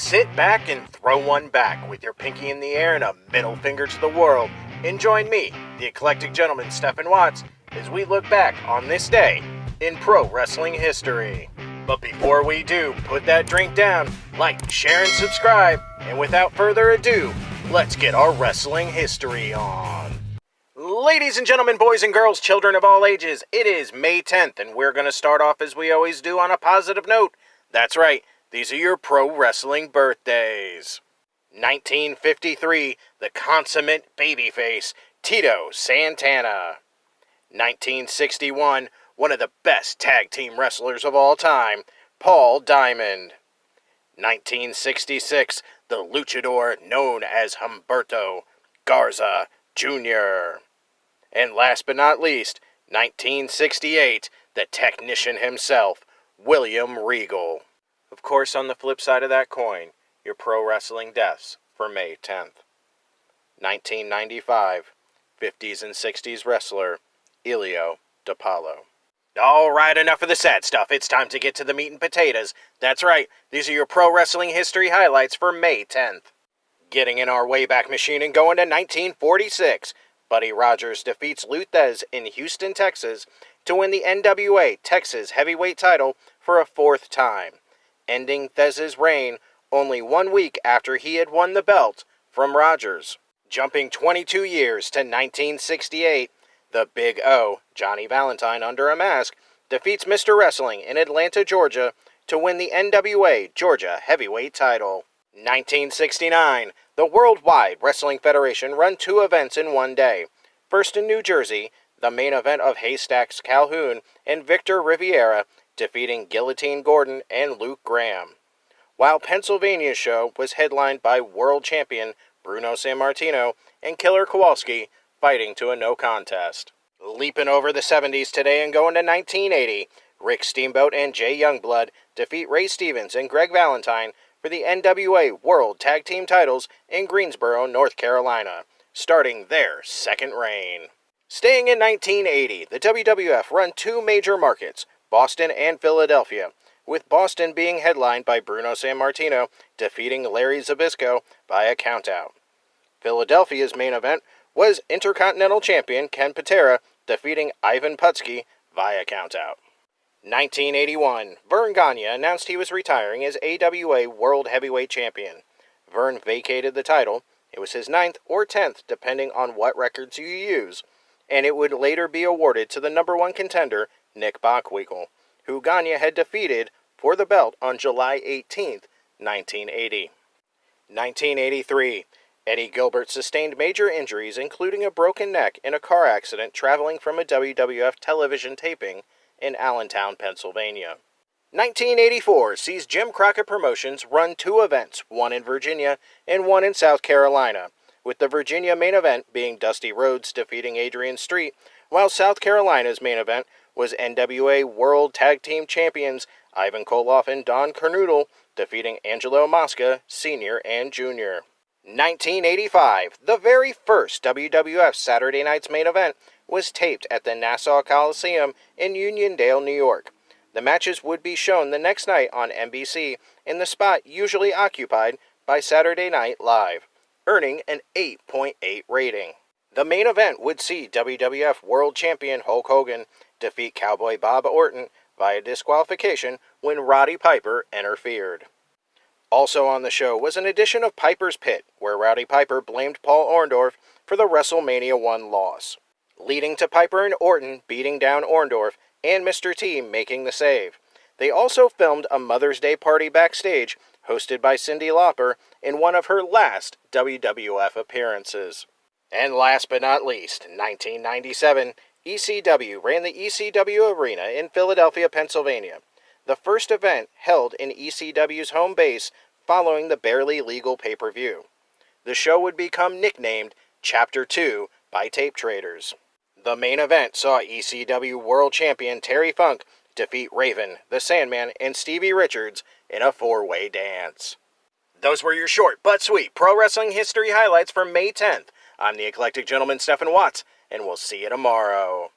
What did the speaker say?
Sit back and throw one back with your pinky in the air and a middle finger to the world, and join me, the eclectic gentleman Stephen Watts, as we look back on this day in pro wrestling history. But before we do, put that drink down, like, share, and subscribe, and without further ado, let's get our wrestling history on. Ladies and gentlemen, boys and girls, children of all ages, it is May 10th, and we're going to start off as we always do on a positive note. That's right, these are your pro wrestling birthdays. 1953, the consummate babyface, Tito Santana. 1961, one of the best tag team wrestlers of all time, Paul Diamond. 1966, the luchador known as Humberto Garza Jr. And last but not least, 1968, the technician himself, William Regal. Of course, on the flip side of that coin, your pro wrestling deaths for May 10th. 1995, 50s and 60s wrestler, Elio DiPaolo. Alright, enough of the sad stuff. It's time to get to the meat and potatoes. That's right, these are your pro wrestling history highlights for May 10th. Getting in our Wayback Machine and going to 1946, Buddy Rogers defeats Lou Thesz in Houston, Texas, to win the NWA Texas Heavyweight title for a fourth time, ending Thesz's reign only 1 week after he had won the belt from Rogers. Jumping 22 years to 1968, the Big O, Johnny Valentine under a mask, defeats Mr. Wrestling in Atlanta, Georgia, to win the NWA Georgia Heavyweight title. 1969, the Worldwide Wrestling Federation run two events in one day. First in New Jersey, the main event of Haystacks Calhoun and Victor Riviera defeating Guillotine Gordon and Luke Graham. While Pennsylvania's show was headlined by world champion Bruno Sammartino and Killer Kowalski fighting to a no contest. Leaping over the 70s today and going to 1980, Rick Steamboat and Jay Youngblood defeat Ray Stevens and Greg Valentine for the NWA World Tag Team titles in Greensboro, North Carolina, starting their second reign. Staying in 1980, the WWF run two major markets, Boston and Philadelphia, with Boston being headlined by Bruno Sammartino defeating Larry Zbyszko by a countout. Philadelphia's main event was Intercontinental Champion Ken Patera defeating Ivan Putski via countout. 1981, Verne Gagne announced he was retiring as AWA World Heavyweight Champion. Verne vacated the title. It was his 9th or 10th, depending on what records you use, and it would later be awarded to the number one contender, Nick Bockwinkel, who Gagne had defeated for the belt on July 18, 1980. 1983, Eddie Gilbert sustained major injuries, including a broken neck in a car accident traveling from a WWF television taping in Allentown, Pennsylvania. 1984 sees Jim Crockett Promotions run two events, one in Virginia and one in South Carolina, with the Virginia main event being Dusty Rhodes defeating Adrian Street, while South Carolina's main event was NWA World Tag Team Champions Ivan Koloff and Don Kernodle defeating Angelo Mosca, Sr. and Jr. 1985, the very first WWF Saturday Night's main event was taped at the Nassau Coliseum in Uniondale, New York. The matches would be shown the next night on NBC in the spot usually occupied by Saturday Night Live, earning an 8.8 rating. The main event would see WWF World Champion Hulk Hogan defeat Cowboy Bob Orton via disqualification when Roddy Piper interfered. Also on the show was an edition of Piper's Pit, where Roddy Piper blamed Paul Orndorff for the WrestleMania 1 loss, leading to Piper and Orton beating down Orndorff and Mr. T making the save. They also filmed a Mother's Day party backstage, hosted by Cyndi Lauper, in one of her last WWF appearances. And last but not least, 1997, ECW ran the ECW Arena in Philadelphia, Pennsylvania, the first event held in ECW's home base following the barely legal pay-per-view. The show would become nicknamed Chapter 2 by tape traders. The main event saw ECW World Champion Terry Funk defeat Raven, the Sandman, and Stevie Richards in a four-way dance. Those were your short but sweet pro wrestling history highlights for May 10th. I'm the eclectic gentleman Stephen Watts, and we'll see you tomorrow.